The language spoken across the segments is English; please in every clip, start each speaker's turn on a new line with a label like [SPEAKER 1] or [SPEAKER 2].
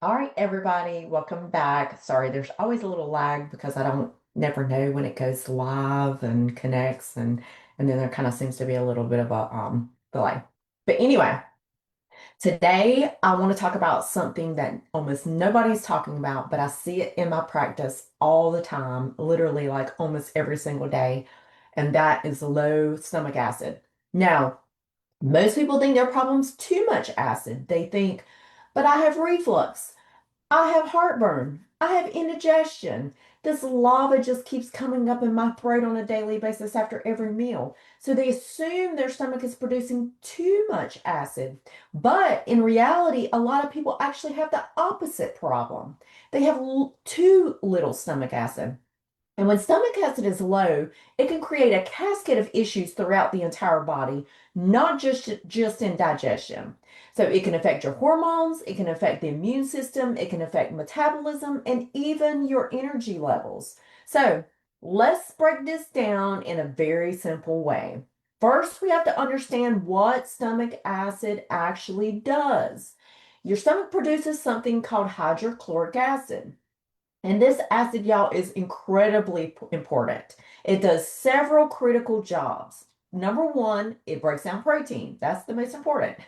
[SPEAKER 1] All right, everybody, welcome back. Sorry, there's always a little lag because I don't never know when it goes live and connects and then there kind of seems to be a little bit of a delay. But anyway, today I want to talk about something that almost nobody's talking about, but I see it in my practice all the time, literally like almost every single day, and that is low stomach acid. Now, most people think their problem's too much acid. They think, but I have reflux. I have heartburn. I have indigestion. This lava just keeps coming up in my throat on a daily basis after every meal. So they assume their stomach is producing too much acid. But in reality, a lot of people actually have the opposite problem. They have too little stomach acid. And when stomach acid is low, it can create a cascade of issues throughout the entire body, not just in digestion. So it can affect your hormones, it can affect the immune system, it can affect metabolism, and even your energy levels. So let's break this down in a very simple way. First, we have to understand what stomach acid actually does. Your stomach produces something called hydrochloric acid. And this acid, y'all, is incredibly important. It does several critical jobs. Number one, it breaks down protein. That's the most important.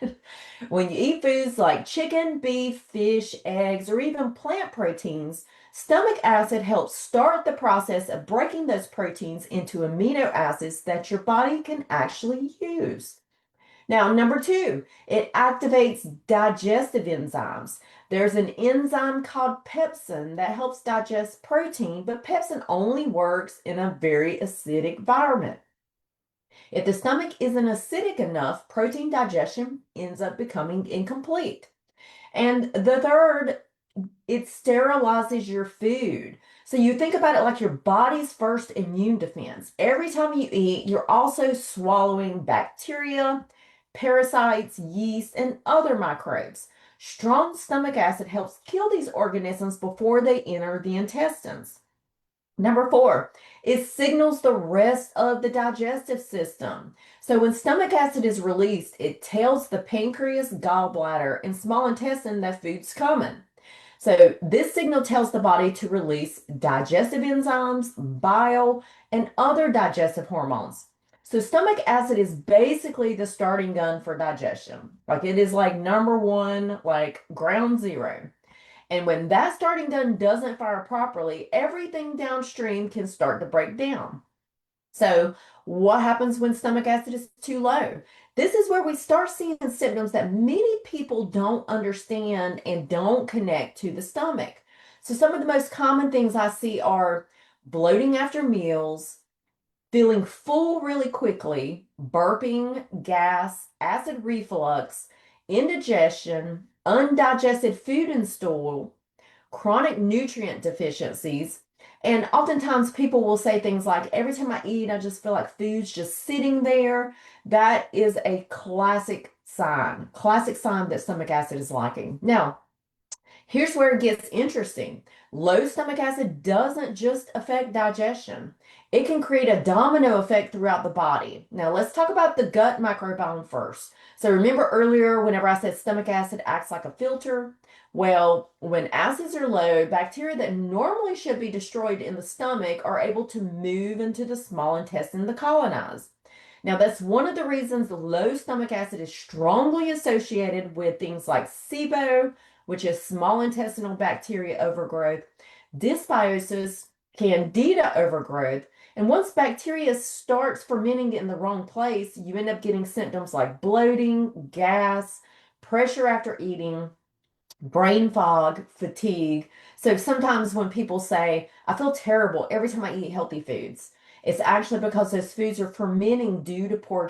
[SPEAKER 1] When you eat foods like chicken, beef, fish, eggs, or even plant proteins, stomach acid helps start the process of breaking those proteins into amino acids that your body can actually use. Now, number two, it activates digestive enzymes. There's an enzyme called pepsin that helps digest protein, but pepsin only works in a very acidic environment. If the stomach isn't acidic enough, protein digestion ends up becoming incomplete. And the third, it sterilizes your food. So you think about it like your body's first immune defense. Every time you eat, you're also swallowing bacteria, parasites, yeast, and other microbes. Strong stomach acid helps kill these organisms before they enter the intestines. Number four, it signals the rest of the digestive system. So when stomach acid is released, it tells the pancreas, gallbladder, and small intestine that food's coming. So this signal tells the body to release digestive enzymes, bile, and other digestive hormones. So stomach acid is basically the starting gun for digestion. Like it is like number one, like ground zero. And when that starting gun doesn't fire properly, everything downstream can start to break down. So, what happens when stomach acid is too low? This is where we start seeing symptoms that many people don't understand and don't connect to the stomach. So, some of the most common things I see are bloating after meals, feeling full really quickly, burping, gas, acid reflux, indigestion, undigested food and stool, chronic nutrient deficiencies. And oftentimes people will say things like, every time I eat, I just feel like food's just sitting there. That is a classic sign that stomach acid is lacking. Now, here's where it gets interesting. Low stomach acid doesn't just affect digestion. It can create a domino effect throughout the body. Now, let's talk about the gut microbiome first. So, remember earlier, whenever I said stomach acid acts like a filter? Well, when acids are low, bacteria that normally should be destroyed in the stomach are able to move into the small intestine to colonize. Now, that's one of the reasons low stomach acid is strongly associated with things like SIBO, which is small intestinal bacteria overgrowth, dysbiosis, candida overgrowth. And once bacteria starts fermenting in the wrong place, you end up getting symptoms like bloating, gas, pressure after eating, brain fog, fatigue. So sometimes when people say, I feel terrible every time I eat healthy foods, it's actually because those foods are fermenting due to poor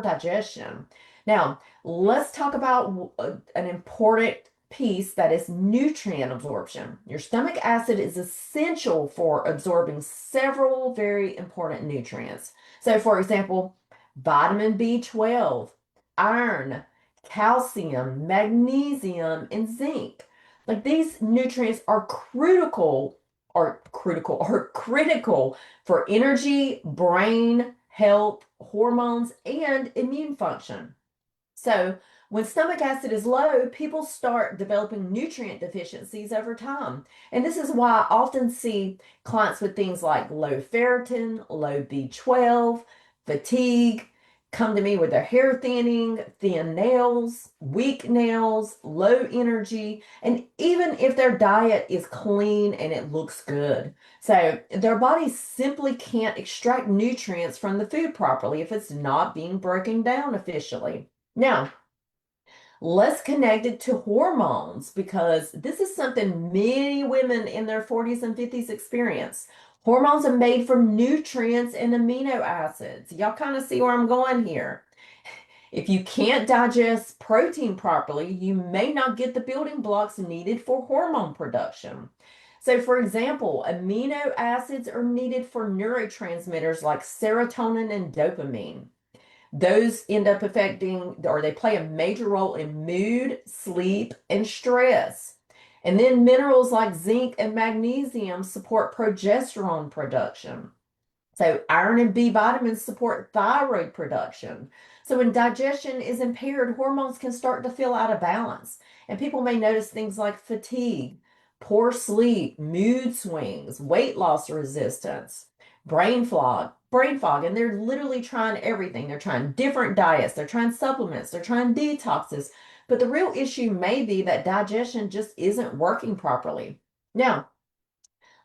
[SPEAKER 1] digestion. Now, let's talk about an important piece that is nutrient absorption. Your stomach acid is essential for absorbing several very important nutrients. So, for example, vitamin B12, iron, calcium, magnesium, and zinc. Like these nutrients are critical for energy, brain health, hormones, and immune function. So when stomach acid is low, people start developing nutrient deficiencies over time. And this is why I often see clients with things like low ferritin, low B12, fatigue, come to me with their hair thinning, thin nails, weak nails, low energy, and even if their diet is clean and it looks good. So their body simply can't extract nutrients from the food properly if it's not being broken down efficiently. Now, let's connect it to hormones because this is something many women in their 40s and 50s experience. Hormones are made from nutrients and amino acids. Y'all kind of see where I'm going here. If you can't digest protein properly, you may not get the building blocks needed for hormone production. So, for example, amino acids are needed for neurotransmitters like serotonin and dopamine. Those end up affecting, or they play a major role in mood, sleep, and stress. And then minerals like zinc and magnesium support progesterone production. So iron and B vitamins support thyroid production. So when digestion is impaired, hormones can start to feel out of balance. And people may notice things like fatigue, poor sleep, mood swings, weight loss resistance, brain fog, and they're literally trying everything. They're trying different diets, they're trying supplements, they're trying detoxes. But the real issue may be that digestion just isn't working properly. Now,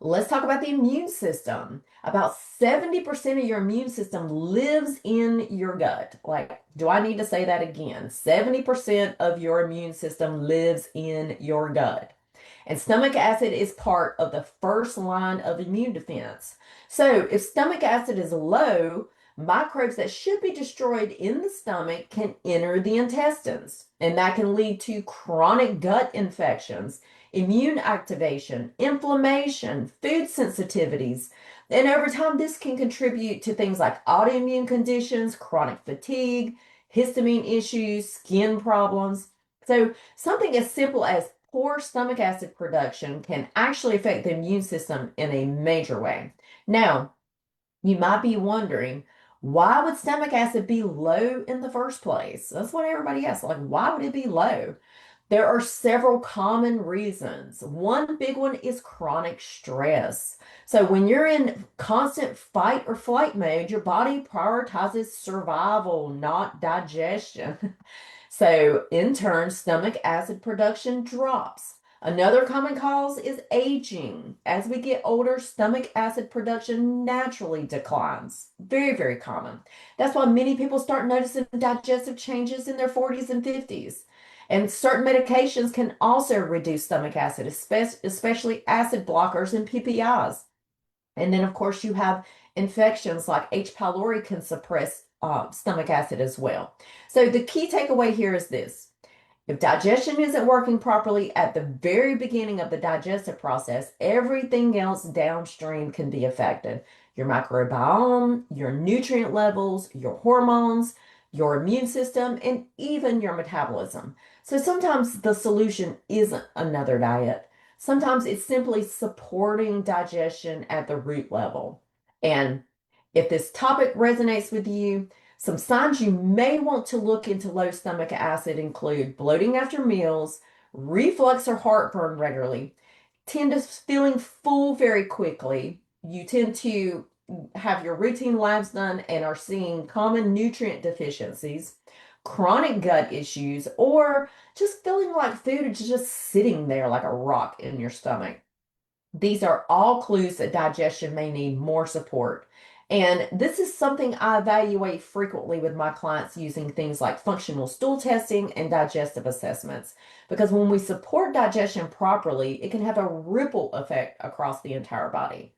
[SPEAKER 1] let's talk about the immune system. About 70% of your immune system lives in your gut. Like, do I need to say that again? 70% of your immune system lives in your gut. And stomach acid is part of the first line of immune defense. So if stomach acid is low, microbes that should be destroyed in the stomach can enter the intestines. And that can lead to chronic gut infections, immune activation, inflammation, food sensitivities. And over time, this can contribute to things like autoimmune conditions, chronic fatigue, histamine issues, skin problems. So something as simple as poor stomach acid production can actually affect the immune system in a major way. Now, you might be wondering, why would stomach acid be low in the first place? That's what everybody asks. Like, why would it be low? There are several common reasons. One big one is chronic stress. So when you're in constant fight or flight mode, your body prioritizes survival, not digestion. So in turn, stomach acid production drops. Another common cause is aging. As we get older, stomach acid production naturally declines. Very, very common. That's why many people start noticing digestive changes in their 40s and 50s. And certain medications can also reduce stomach acid, especially acid blockers and PPIs. And then, of course, you have infections like H. pylori can suppress stomach acid as well. So the key takeaway here is this. If digestion isn't working properly at the very beginning of the digestive process, everything else downstream can be affected. Your microbiome, your nutrient levels, your hormones, your immune system, and even your metabolism. So sometimes the solution isn't another diet. Sometimes it's simply supporting digestion at the root level. And if this topic resonates with you, some signs you may want to look into low stomach acid include bloating after meals, reflux or heartburn regularly, tend to feeling full very quickly. You tend to have your routine labs done and are seeing common nutrient deficiencies, chronic gut issues, or just feeling like food is just sitting there like a rock in your stomach. These are all clues that digestion may need more support. And this is something I evaluate frequently with my clients using things like functional stool testing and digestive assessments. Because when we support digestion properly, it can have a ripple effect across the entire body.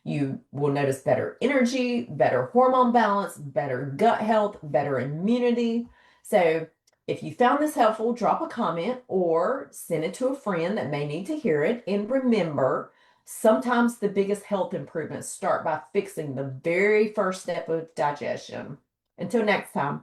[SPEAKER 1] You will notice better energy, better hormone balance, better gut health, better immunity. So, if you found this helpful, drop a comment or send it to a friend that may need to hear it. And remember, sometimes the biggest health improvements start by fixing the very first step of digestion. Until next time.